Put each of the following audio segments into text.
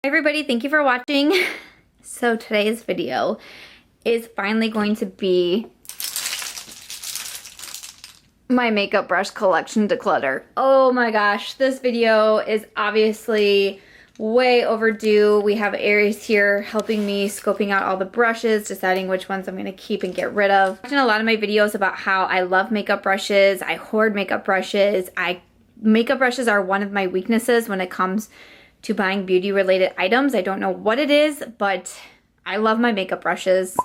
Hi everybody, thank you for watching. So today's video is finally going to be my makeup brush collection declutter. Oh my gosh, this video is obviously way overdue. We have Aries here helping me scoping out all the brushes, deciding which ones I'm going to keep and get rid of. I've done a lot of my videos about how I love makeup brushes, I hoard makeup brushes. Makeup brushes are one of my weaknesses when it comes to buying beauty related items. I don't know what it is, but I love my makeup brushes,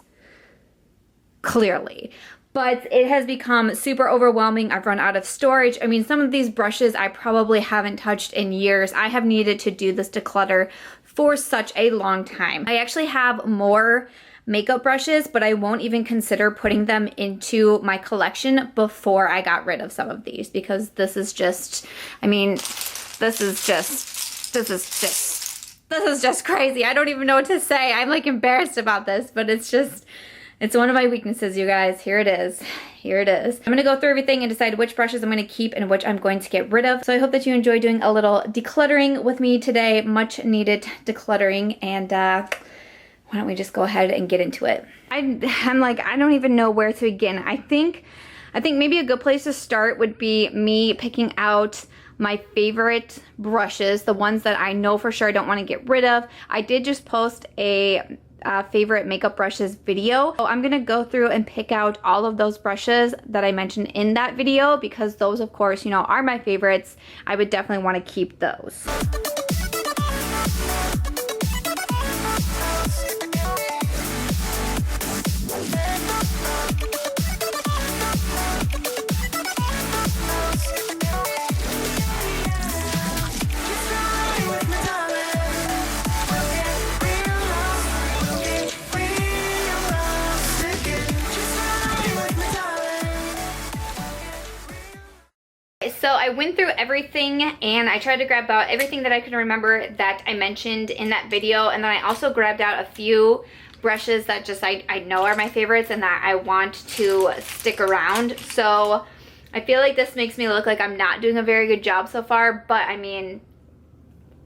clearly. But it has become super overwhelming. I've run out of storage. I mean, some of these brushes I probably haven't touched in years. I have needed to do this declutter for such a long time. I actually have more makeup brushes, but I won't even consider putting them into my collection before I got rid of some of these, because this is just, I mean, this is just crazy. I don't even know what to say. I'm like embarrassed about this, but it's one of my weaknesses, you guys. Here it is. Here it is. I'm gonna go through everything and decide which brushes I'm gonna keep and which I'm going to get rid of. So I hope that you enjoy doing a little decluttering with me today. Much needed decluttering. And why don't we just go ahead and get into it. I'm like, I don't even know where to begin. I think maybe a good place to start would be me picking out my favorite brushes, the ones that I know for sure I don't want to get rid of. I did just post a favorite makeup brushes video. So I'm gonna go through and pick out all of those brushes that I mentioned in that video, because those, of course, you know, are my favorites. I would definitely want to keep those. So I went through everything and I tried to grab out everything that I could remember that I mentioned in that video, and then I also grabbed out a few brushes that just I know are my favorites and that I want to stick around. So I feel like this makes me look like I'm not doing a very good job so far, but I mean,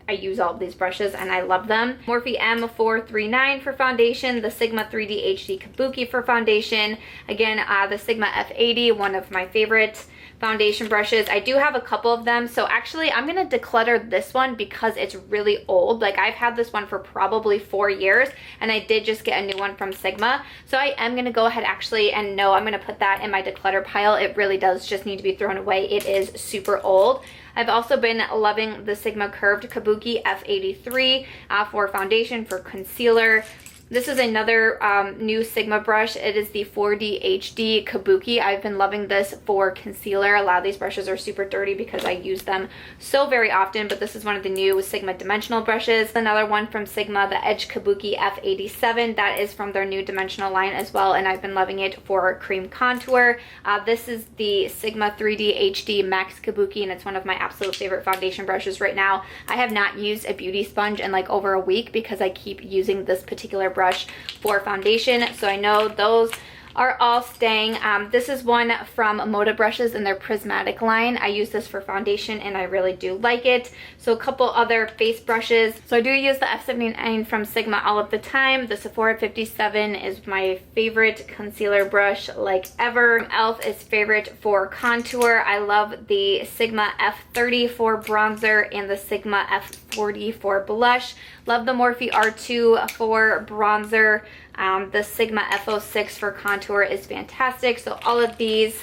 I use all of these brushes and I love them. Morphe M439 for foundation, the Sigma 3D HD Kabuki for foundation. Again, the Sigma F80, one of my favorite foundation brushes. I do have a couple of them, so actually I'm gonna declutter this one because it's really old. Like, I've had this one for probably 4 years, and I did just get a new one from Sigma, so I am gonna go ahead actually, and no, I'm gonna put that in my declutter pile. It really does just need to be thrown away. It is super old. I've also been loving the Sigma Curved Kabuki F83 for foundation, for concealer. This is another new Sigma brush. It is the 4D HD Kabuki. I've been loving this for concealer. A lot of these brushes are super dirty because I use them so very often, but this is one of the new Sigma dimensional brushes. Another one from Sigma, the Edge Kabuki F87. That is from their new dimensional line as well, and I've been loving it for cream contour. This is the Sigma 3D HD Max Kabuki, and it's one of my absolute favorite foundation brushes right now. I have not used a beauty sponge in like over a week because I keep using this particular brush for foundation, so I know those are all staying. This is one from Moda Brushes in their prismatic line. I use this for foundation and I really do like it. So a couple other face brushes. So I do use the F79 from Sigma all of the time. The SEPHORA 57 is my favorite concealer brush like ever. e.l.f. is favorite for contour. I love the Sigma F30 for bronzer and the Sigma F40 for blush. Love the Morphe R2 for bronzer. The Sigma F06 for contour is fantastic. So all of these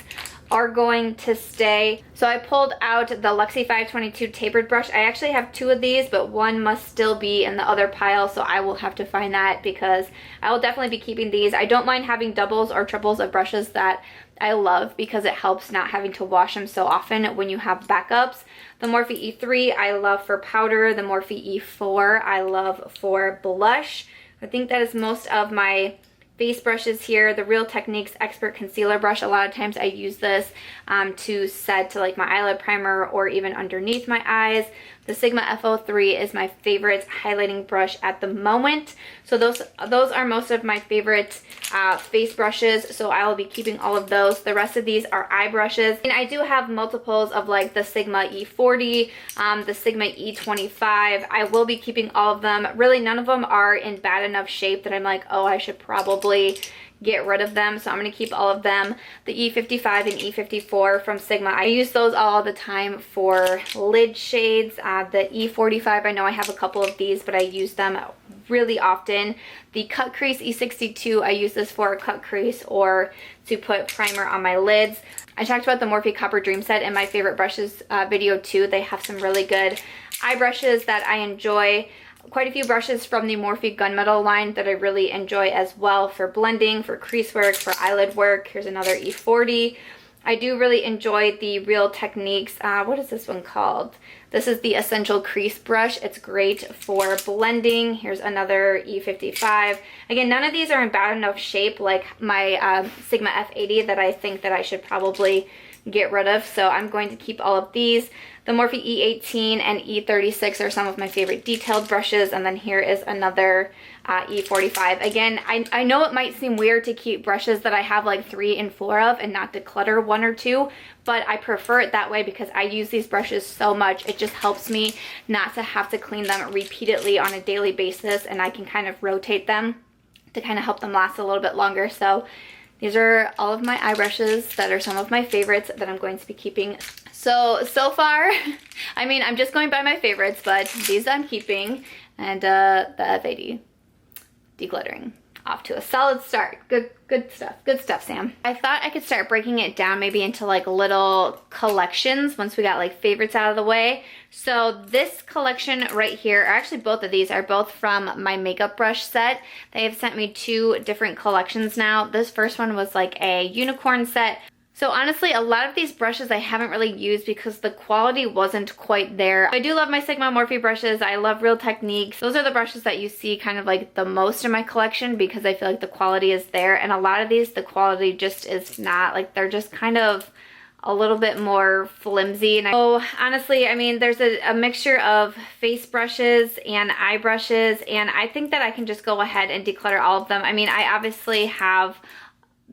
are going to stay. So I pulled out the Luxie 522 tapered brush. I actually have 2 of these, but one must still be in the other pile, so I will have to find that because I will definitely be keeping these. I don't mind having doubles or triples of brushes that I love because it helps not having to wash them so often when you have backups. The Morphe E3 I love for powder. The Morphe E4 I love for blush. I think that is most of my face brushes here. The Real Techniques Expert Concealer Brush. A lot of times I use this to set to like my eyelid primer or even underneath my eyes. The Sigma F03 is my favorite highlighting brush at the moment. So those are most of my favorite face brushes. So I will be keeping all of those. The rest of these are eye brushes. And I do have multiples of like the Sigma E40, the Sigma E25. I will be keeping all of them. Really, none of them are in bad enough shape that I'm like, oh, I should probably get rid of them. So I'm going to keep all of them. The E55 and E54 from Sigma, I use those all the time for lid shades. The E45, I know I have a couple of these, but I use them really often. The Cut Crease E62, I use this for a cut crease or to put primer on my lids. I talked about the Morphe Copper Dream Set in my favorite brushes video too. They have some really good eye brushes that I enjoy. Quite a few brushes from the Morphe Gunmetal line that I really enjoy as well for blending, for crease work, for eyelid work. Here's another E40. I do really enjoy the Real Techniques, what is this one called? This is the Essential Crease Brush. It's great for blending. Here's another E55. Again, none of these are in bad enough shape like my Sigma F80 that I think that I should probably get rid of. So I'm going to keep all of these. The Morphe E18 and E36 are some of my favorite detailed brushes. And then here is another E45. Again, I know it might seem weird to keep brushes that I have like 3 and 4 of and not declutter 1 or 2, but I prefer it that way because I use these brushes so much. It just helps me not to have to clean them repeatedly on a daily basis, and I can kind of rotate them to kind of help them last a little bit longer. So these are all of my eye brushes that are some of my favorites that I'm going to be keeping. So far, I mean, I'm just going by my favorites, but these I'm keeping, and the F80 decluttering. Off to a solid start. Good stuff, Sam. I thought I could start breaking it down maybe into like little collections once we got like favorites out of the way. So this collection right here, or actually both of these are both from my makeup brush set. They have sent me 2 different collections now. This first one was like a unicorn set. So honestly, a lot of these brushes I haven't really used because the quality wasn't quite there. I do love my Sigma Morphe brushes. I love Real Techniques. Those are the brushes that you see kind of like the most in my collection because I feel like the quality is there. And a lot of these, the quality just is not. Like, they're just kind of a little bit more flimsy. And honestly, I mean, there's a mixture of face brushes and eye brushes, and I think that I can just go ahead and declutter all of them. I mean, I obviously have,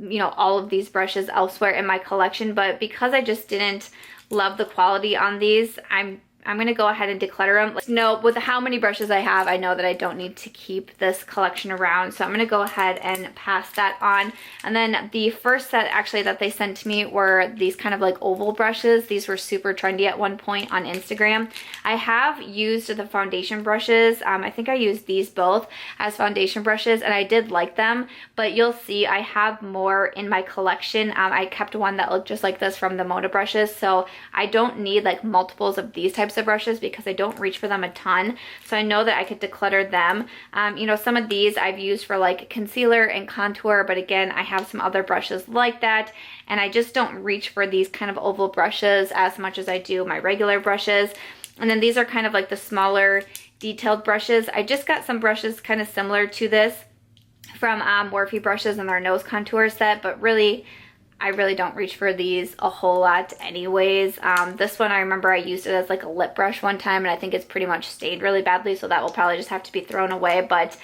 you know, all of these brushes elsewhere in my collection, but because I just didn't love the quality on these, I'm gonna go ahead and declutter them. No, with how many brushes I have, I know that I don't need to keep this collection around, so I'm gonna go ahead and pass that on. And then the first set actually that they sent to me were these kind of like oval brushes. These were super trendy at one point on Instagram. I have used the foundation brushes. I think I used these both as foundation brushes, and I did like them, but you'll see I have more in my collection. I kept one that looked just like this from the Moda Brushes, so I don't need like multiples of these types of brushes because I don't reach for them a ton. So I know that I could declutter them. You know, some of these I've used for like concealer and contour, but again, I have some other brushes like that, and I just don't reach for these kind of oval brushes as much as I do my regular brushes. And then these are kind of like the smaller detailed brushes. I just got some brushes kind of similar to this from Morphe Brushes and their nose contour set, but really, I really don't reach for these a whole lot anyways. This one, I remember I used it as like a lip brush one time, and I think it's pretty much stayed really badly, so that will probably just have to be thrown away. But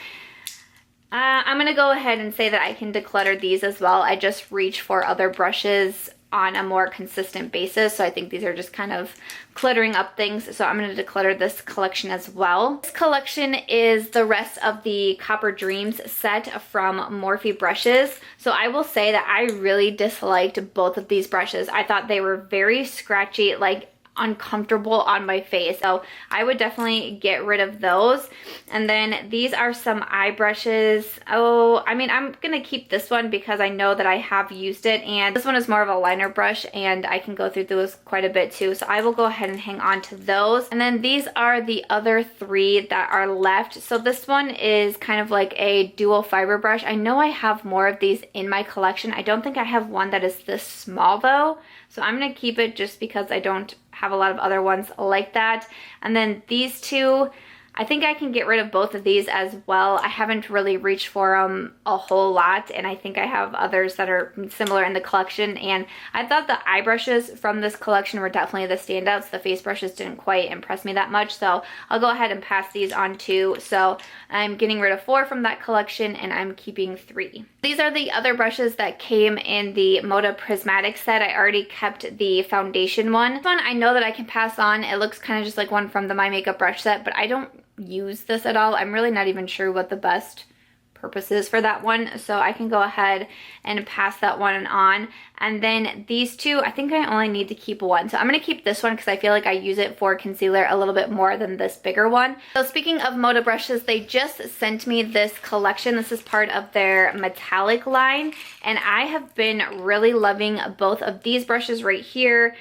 I'm gonna go ahead and say that I can declutter these as well. I just reach for other brushes on a more consistent basis, so I think these are just kind of cluttering up things, so I'm going to declutter this collection as well. This collection is the rest of the Copper Dreams set from Morphe Brushes. So I will say that I really disliked both of these brushes. I thought they were very scratchy, like uncomfortable on my face, so I would definitely get rid of those. And then these are some eye brushes. I mean, I'm gonna keep this one because I know that I have used it, and this one is more of a liner brush and I can go through those quite a bit too, so I will go ahead and hang on to those. And then these are the other 3 that are left. So this one is kind of like a dual fiber brush. I know I have more of these in my collection. I don't think I have one that is this small though, so I'm gonna keep it just because I don't have a lot of other ones like that. And then these 2, I think I can get rid of both of these as well. I haven't really reached for them a whole lot, and I think I have others that are similar in the collection. And I thought the eye brushes from this collection were definitely the standouts. The face brushes didn't quite impress me that much, so I'll go ahead and pass these on too. So I'm getting rid of 4 from that collection, and I'm keeping 3. These are the other brushes that came in the Moda Prismatic set. I already kept the foundation one. This one I know that I can pass on. It looks kind of just like one from the My Makeup brush set, but I don't use this at all. I'm really not even sure what the best purpose is for that one, so I can go ahead and pass that one on. And then these two, I think I only need to keep one, so I'm going to keep this one because I feel like I use it for concealer a little bit more than this bigger one. So speaking of Moda brushes, they just sent me this collection. This is part of their metallic line, and I have been really loving both of these brushes right here.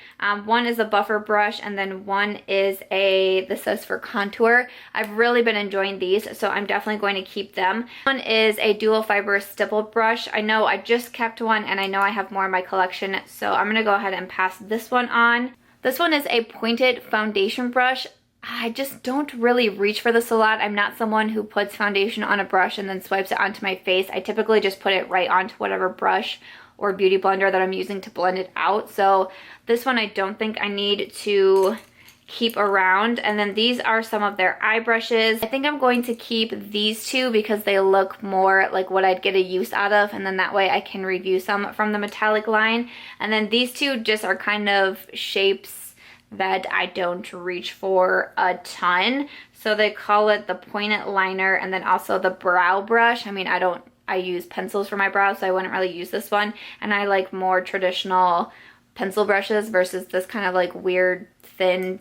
One is a buffer brush, and then one is this says for contour. I've really been enjoying these, so I'm definitely going to keep them. One is a dual fiber stipple brush. I know I just kept one, and I know I have more in my collection, so I'm gonna go ahead and pass this one on. This one is a pointed foundation brush. I just don't really reach for this a lot. I'm not someone who puts foundation on a brush and then swipes it onto my face. I typically just put it right onto whatever brush or beauty blender that I'm using to blend it out. So this one I don't think I need to keep around. And then these are some of their eye brushes. I think I'm going to keep these two because they look more like what I'd get a use out of, and then that way I can review some from the metallic line. And then these two just are kind of shapes that I don't reach for a ton. So they call it the pointed liner and then also the brow brush. I mean, I use pencils for my brows, so I wouldn't really use this one. And I like more traditional pencil brushes versus this kind of like weird thin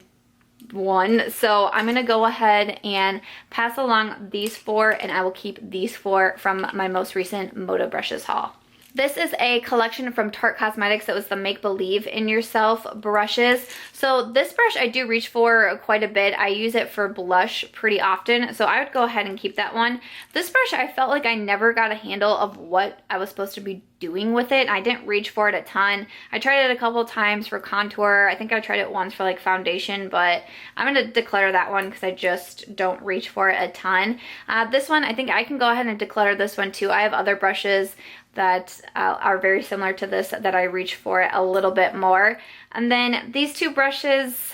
one. So I'm gonna go ahead and pass along these 4, and I will keep these 4 from my most recent Moda Brushes haul. This is a collection from Tarte Cosmetics. It was the Make Believe in Yourself brushes. So this brush I do reach for quite a bit. I use it for blush pretty often, so I would go ahead and keep that one. This brush, I felt like I never got a handle of what I was supposed to be doing with it. I didn't reach for it a ton. I tried it a couple times for contour. I think I tried it once for like foundation, but I'm going to declutter that one because I just don't reach for it a ton. This one, I think I can go ahead and declutter this one too. I have other brushes that are very similar to this that I reach for it a little bit more. And then these two brushes,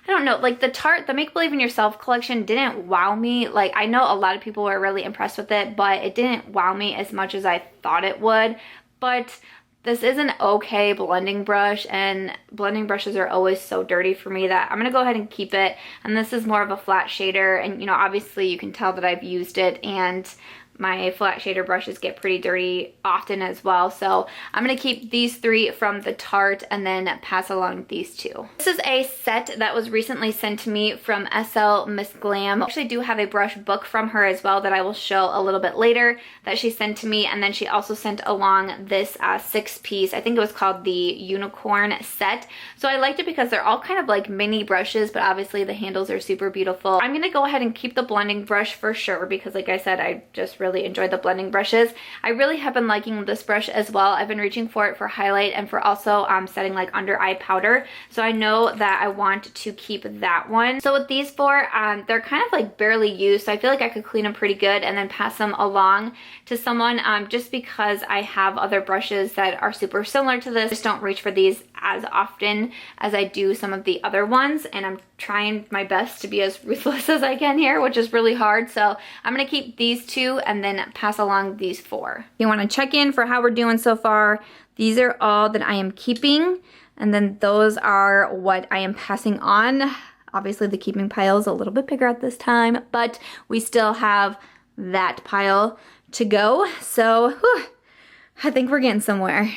I don't know, like the Tarte, the Make Believe in Yourself collection didn't wow me. Like, I know a lot of people were really impressed with it, but it didn't wow me as much as I thought it would. But this is an okay blending brush, and blending brushes are always so dirty for me that I'm going to go ahead and keep it. And this is more of a flat shader, and you know, obviously you can tell that I've used it, and my flat shader brushes get pretty dirty often as well. So I'm going to keep these 3 from the Tarte and then pass along these 2. This is a set that was recently sent to me from SL Miss Glam. I actually do have a brush book from her as well that I will show a little bit later that she sent to me. And then she also sent along this 6-piece, I think it was called the Unicorn set. So I liked it because they're all kind of like mini brushes, but obviously the handles are super beautiful. I'm going to go ahead and keep the blending brush for sure because like I said, I just really enjoy the blending brushes. I really have been liking this brush as well. I've been reaching for it for highlight and for also setting like under eye powder. So I know that I want to keep that one. So with these 4, they're kind of like barely used. So I feel like I could clean them pretty good and then pass them along to someone just because I have other brushes that are super similar to this. I just don't reach for these as often as I do some of the other ones, and I'm trying my best to be as ruthless as I can here, which is really hard. So I'm gonna keep these 2 and then pass along these 4. You want to check in for how we're doing so far. These are all that I am keeping, and then those are what I am passing on. Obviously the keeping pile is a little bit bigger at this time, but we still have that pile to go. So whew, I think we're getting somewhere.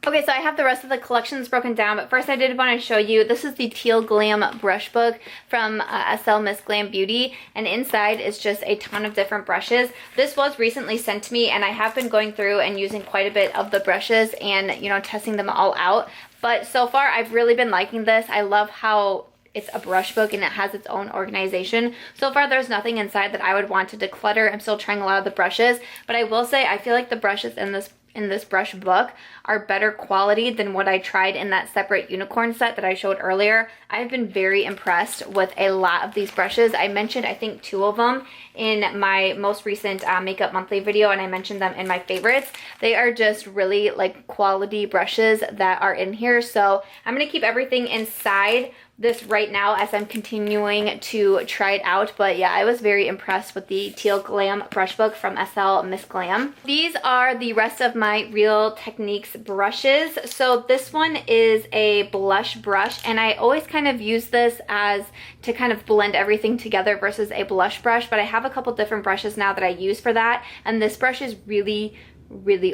Okay, so I have the rest of the collections broken down, but first I did want to show you, this is the Teal Glam brush book from SL Miss Glam Beauty, and inside is just a ton of different brushes. This was recently sent to me, and I have been going through and using quite a bit of the brushes and, you know, testing them all out. But so far, I've really been liking this. I love how it's a brush book and it has its own organization. So far there's nothing inside that I would want to declutter. I'm still trying a lot of the brushes, but I will say I feel like the brushes in this in this brush book are better quality than what I tried in that separate unicorn set that I showed earlier. I've been very impressed with a lot of these brushes. I mentioned, I think, 2 of them in my most recent Makeup Monthly video, and I mentioned them in my favorites. They are just really like quality brushes that are in here. So I'm going to keep everything inside this right now as I'm continuing to try it out. But yeah, I was very impressed with the Teal Glam brush book from SL Miss Glam. These are the rest of my Real Techniques brushes. So this one is a blush brush, and I always kind of use this as to kind of blend everything together versus a blush brush, but I have a couple different brushes now that I use for that, and this brush is really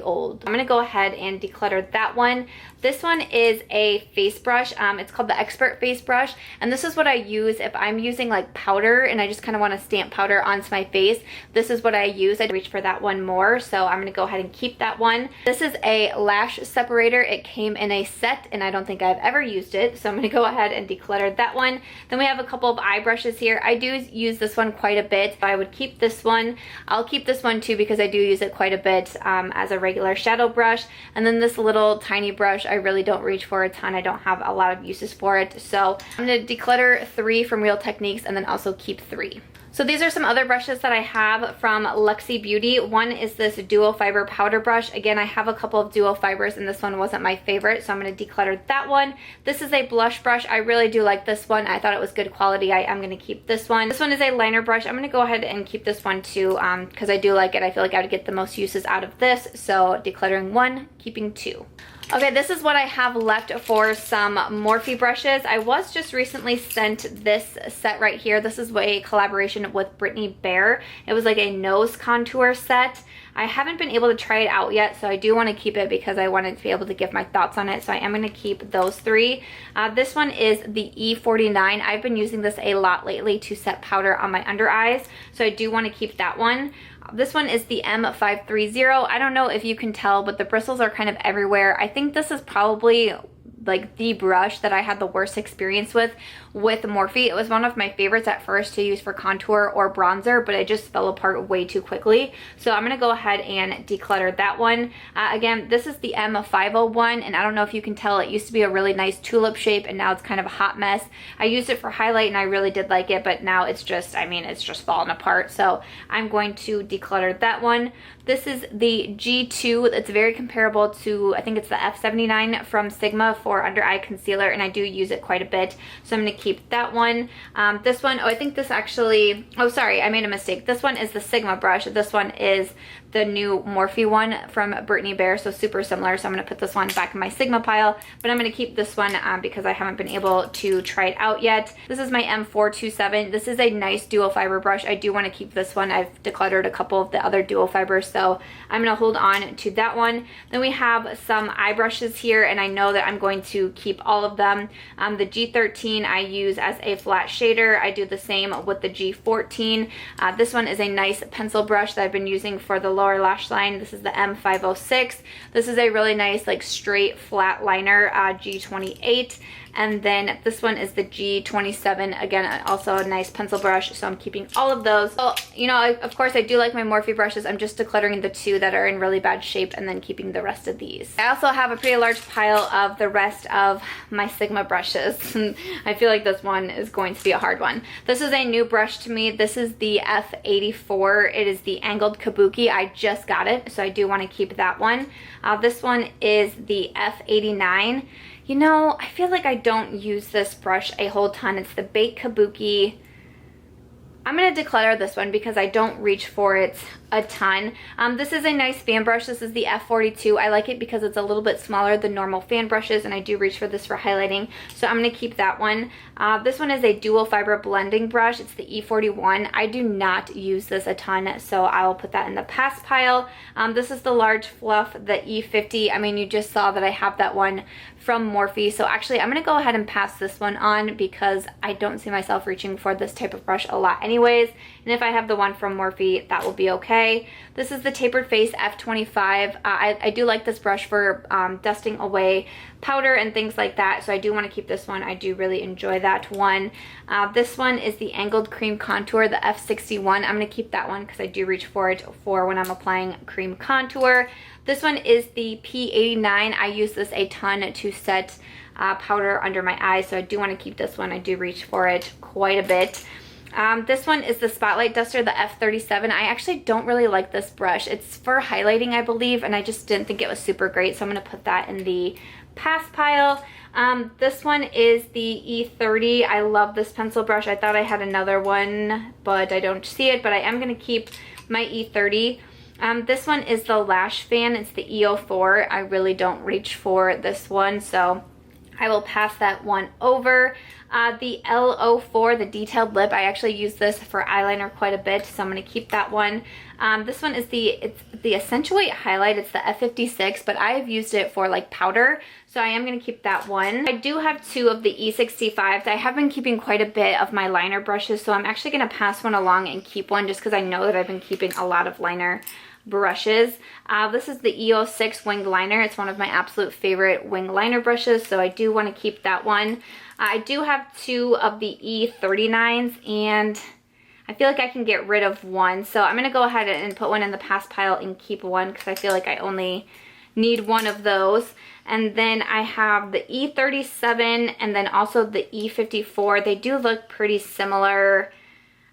old. I'm gonna go ahead and declutter that one. This one is a face brush. It's called the Expert Face Brush, and this is what I use if I'm using like powder and I just kind of want to stamp powder onto my face. This is what I use. I reach for that one more, so I'm gonna go ahead and keep that one. This is a lash separator. It came in a set, and I don't think I've ever used it, so I'm gonna go ahead and declutter that one. Then we have a couple of eye brushes here. I do use this one quite a bit. I would keep this one. I'll keep this one too because I do use it quite a bit as a regular shadow brush. And then this little tiny brush, I really don't reach for a ton. I don't have a lot of uses for it. So I'm going to declutter 3 from Real Techniques and then also keep 3. So these are some other brushes that I have from Luxie Beauty. One is this dual fiber powder brush. Again, I have a couple of dual fibers and this one wasn't my favorite, so I'm going to declutter that one. This is a blush brush. I really do like this one. I thought it was good quality. I am going to keep this one. This one is a liner brush. I'm going to go ahead and keep this one too because I do like it. I feel like I would get the most uses out of this. So decluttering 1, keeping 2. Okay, this is what I have left for some Morphe brushes. I was just recently sent this set right here. This is a collaboration with Brittany Bear. It was like a nose contour set. I haven't been able to try it out yet, so I do want to keep it because I wanted to be able to give my thoughts on it. So I am going to keep those 3. This one is the E49. I've been using this a lot lately to set powder on my under eyes, so I do want to keep that one. This one is the M530. I don't know if you can tell, but the bristles are kind of everywhere. I think this is probably like the brush that I had the worst experience with Morphe. It was one of my favorites at first to use for contour or bronzer, but it just fell apart way too quickly. So I'm gonna go ahead and declutter that one. Again, this is the M501, and I don't know if you can tell, it used to be a really nice tulip shape and now it's kind of a hot mess. I used it for highlight and I really did like it, but now it's just, I mean, it's just falling apart. So I'm going to declutter that one. This is the G2. It's very comparable to, I think it's the F79 from Sigma for under eye concealer, and I do use it quite a bit. So I'm going to keep that one. This one, oh, I think this actually, oh, sorry, I made a mistake. This one is the Sigma brush. This one is the new Morphe one from Brittany Bear, so super similar. So I'm going to put this one back in my Sigma pile, but I'm going to keep this one because I haven't been able to try it out yet. This is my M427. This is a nice dual fiber brush. I do want to keep this one. I've decluttered a couple of the other dual fibers, so I'm going to hold on to that one. Then we have some eye brushes here, and I know that I'm going to keep all of them. The G13 I use as a flat shader. I do the same with the G14. This one is a nice pencil brush that I've been using for the lower lash line. This is the M506. This is a really nice like straight flat liner, G28. And then this one is the G27. Again, also a nice pencil brush, so I'm keeping all of those. So, you know, of course I do like my Morphe brushes. I'm just decluttering the 2 that are in really bad shape and then keeping the rest of these. I also have a pretty large pile of the rest of my Sigma brushes. I feel like this one is going to be a hard one. This is a new brush to me. This is the F84. It is the angled kabuki. I just got it, so I do want to keep that one. This one is the F89. You know, I feel like I don't use this brush a whole ton. It's the Baked Kabuki. I'm going to declutter this one because I don't reach for it a ton. This is a nice fan brush. This is the F42. I like it because it's a little bit smaller than normal fan brushes, and I do reach for this for highlighting, so I'm going to keep that one. This one is a dual fiber blending brush. It's the E41. I do not use this a ton, so I will put that in the pass pile. This is the large fluff, the E50. I mean, you just saw that I have that one from Morphe, so actually I'm going to go ahead and pass this one on because I don't see myself reaching for this type of brush a lot anyways, and if I have the one from Morphe, that will be okay. today. This is the Tapered Face F25. I do like this brush for dusting away powder and things like that, so I do want to keep this one. I do really enjoy that one. This one is the Angled Cream Contour, the F61. I'm going to keep that one because I do reach for it for when I'm applying cream contour. This one is the P89. I use this a ton to set powder under my eyes, so I do want to keep this one. I do reach for it quite a bit. This one is the Spotlight Duster, the F37. I actually don't really like this brush. It's for highlighting, I believe, and I just didn't think it was super great, so I'm going to put that in the pass pile. This one is the E30. I love this pencil brush. I thought I had another one, but I don't see it, but I am going to keep my E30. This one is the Lash Fan. It's the E04. I really don't reach for this one, so I will pass that one over. The L04, the Detailed Lip, I actually use this for eyeliner quite a bit, so I'm going to keep that one. This one is the Accentuate Highlight. It's the F56, but I have used it for like powder, so I am going to keep that one. I do have two of the E65s. I have been keeping quite a bit of my liner brushes, so I'm actually going to pass one along and keep one just because I know that I've been keeping a lot of liner brushes. This is the E06 Winged Liner. It's one of my absolute favorite wing liner brushes, so I do want to keep that one. I do have two of the E39s, and I feel like I can get rid of one, so I'm going to go ahead and put one in the pass pile and keep one because I feel like I only need one of those. And then I have the E37 and then also the E54. They do look pretty similar.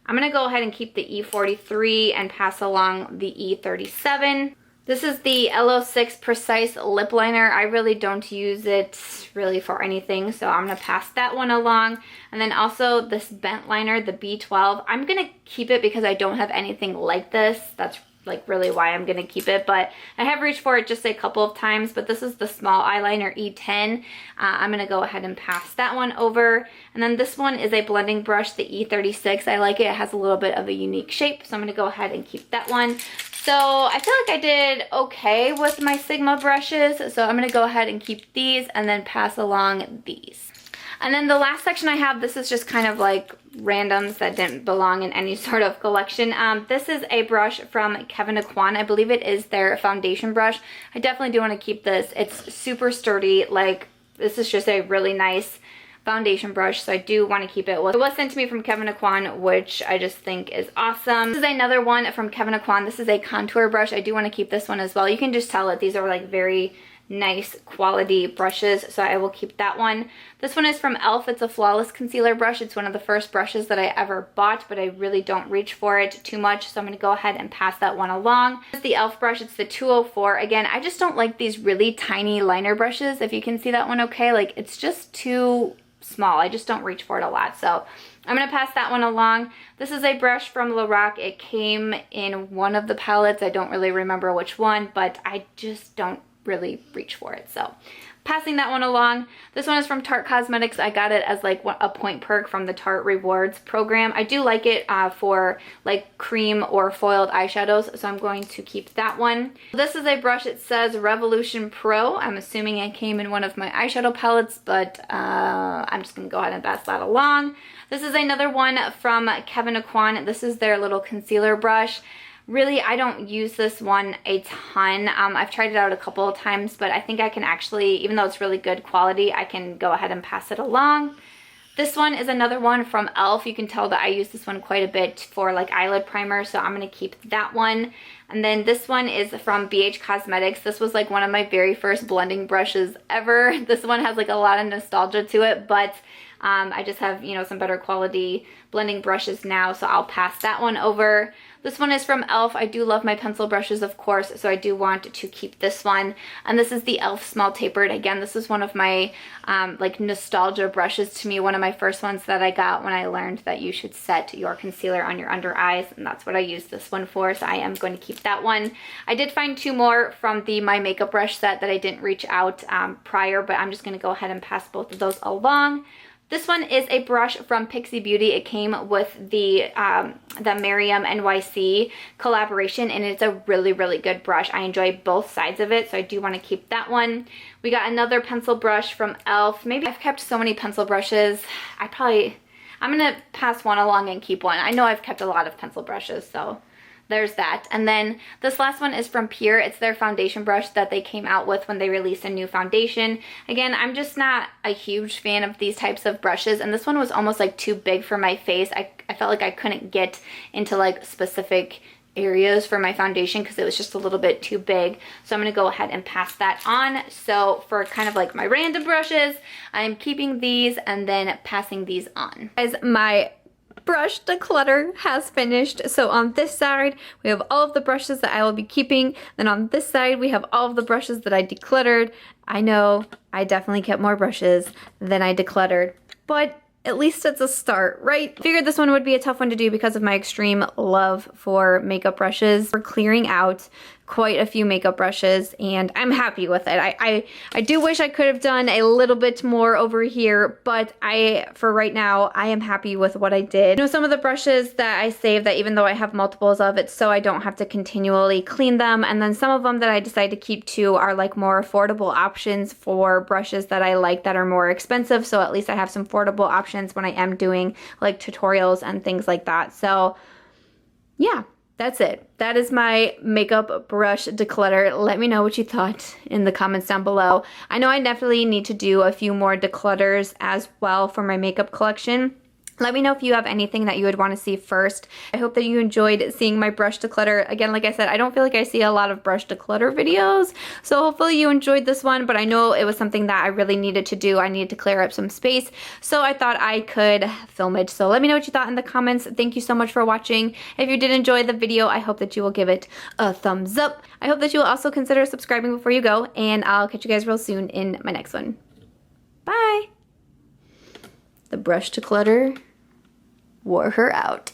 I'm going to go ahead and keep the E43 and pass along the E37. This is the L06 Precise Lip Liner. I really don't use it really for anything, so I'm going to pass that one along. And then also this Bent Liner, the B12. I'm going to keep it because I don't have anything like this. That's like really why I'm going to keep it, but I have reached for it just a couple of times. But this is the Small Eyeliner E10. I'm going to go ahead and pass that one over. And then this one is a blending brush, the E36. I like it. It has a little bit of a unique shape, so I'm going to go ahead and keep that one. So I feel like I did okay with my Sigma brushes, so I'm going to go ahead and keep these and then pass along these. And then the last section I have, this is just kind of like randoms that didn't belong in any sort of collection. This is a brush from Kevyn Aucoin. I believe it is their foundation brush. I definitely do want to keep this. It's super sturdy. Like, this is just a really nice foundation brush, so I do want to keep it. It was sent to me from Kevyn Aucoin, which I just think is awesome. This is another one from Kevyn Aucoin. This is a contour brush. I do want to keep this one as well. You can just tell that these are like very nice quality brushes, so I will keep that one. This one is from e.l.f. It's a Flawless Concealer brush. It's one of the first brushes that I ever bought, but I really don't reach for it too much, so I'm going to go ahead and pass that one along. This is the e.l.f. brush. It's the 204. Again, I just don't like these really tiny liner brushes. If you can see that one okay, like it's just too small. I just don't reach for it a lot, so I'm going to pass that one along. This is a brush from Lorac. It came in one of the palettes. I don't really remember which one, but I just don't really reach for it, so passing that one along. This one is from Tarte Cosmetics. I got it as like a point perk from the Tarte Rewards program. I do like it for like cream or foiled eyeshadows, so I'm going to keep that one. This is a brush. It says Revolution Pro. I'm assuming it came in one of my eyeshadow palettes, but I'm just going to go ahead and pass that along. This is another one from Kevyn Aucoin. This is their little concealer brush. Really, I don't use this one a ton. I've tried it out a couple of times, but I think I can actually, even though it's really good quality, I can go ahead and pass it along. This one is another one from e.l.f. You can tell that I use this one quite a bit for like eyelid primer, so I'm going to keep that one. And then this one is from BH Cosmetics. This was like one of my very first blending brushes ever. This one has like a lot of nostalgia to it, but I just have, you know, some better quality blending brushes now, so I'll pass that one over. This one is from e.l.f. I do love my pencil brushes, of course, so I do want to keep this one. And this is the e.l.f. Small Tapered. Again, this is one of my like nostalgia brushes to me, one of my first ones that I got when I learned that you should set your concealer on your under eyes, and that's what I use this one for, so I am going to keep that one. I did find two more from the My Makeup brush set that I didn't reach out prior, but I'm just going to go ahead and pass both of those along. This one is a brush from Pixi Beauty. It came with the Miriam NYC collaboration, and it's a really, really good brush. I enjoy both sides of it, so I do want to keep that one. We got another pencil brush from e.l.f. Maybe I've kept so many pencil brushes. I'm going to pass one along and keep one. I know I've kept a lot of pencil brushes, so there's that. And then this last one is from Pure. It's their foundation brush that they came out with when they released a new foundation. Again, I'm just not a huge fan of these types of brushes, and this one was almost like too big for my face. I felt like I couldn't get into like specific areas for my foundation because it was just a little bit too big. So I'm going to go ahead and pass that on. So for kind of like my random brushes, I'm keeping these and then passing these on. Guys, my brush declutter has finished. So on this side, we have all of the brushes that I will be keeping. Then on this side, we have all of the brushes that I decluttered. I know I definitely kept more brushes than I decluttered, but at least it's a start, right? I figured this one would be a tough one to do because of my extreme love for makeup brushes. We're clearing out quite a few makeup brushes and I'm happy with it. I do wish I could have done a little bit more over here, but for right now, I am happy with what I did. You know, some of the brushes that I saved that even though I have multiples of it, so I don't have to continually clean them. And then some of them that I decided to keep too are like more affordable options for brushes that I like that are more expensive. So at least I have some affordable options when I am doing like tutorials and things like that. So yeah. That's it. That is my makeup brush declutter. Let me know what you thought in the comments down below. I know I definitely need to do a few more declutters as well for my makeup collection. Let me know if you have anything that you would want to see first. I hope that you enjoyed seeing my brush declutter. Again, like I said, I don't feel like I see a lot of brush declutter videos, so hopefully you enjoyed this one, but I know it was something that I really needed to do. I needed to clear up some space, so I thought I could film it. So let me know what you thought in the comments. Thank you so much for watching. If you did enjoy the video, I hope that you will give it a thumbs up. I hope that you will also consider subscribing before you go, and I'll catch you guys real soon in my next one. Bye! The brush declutter wore her out.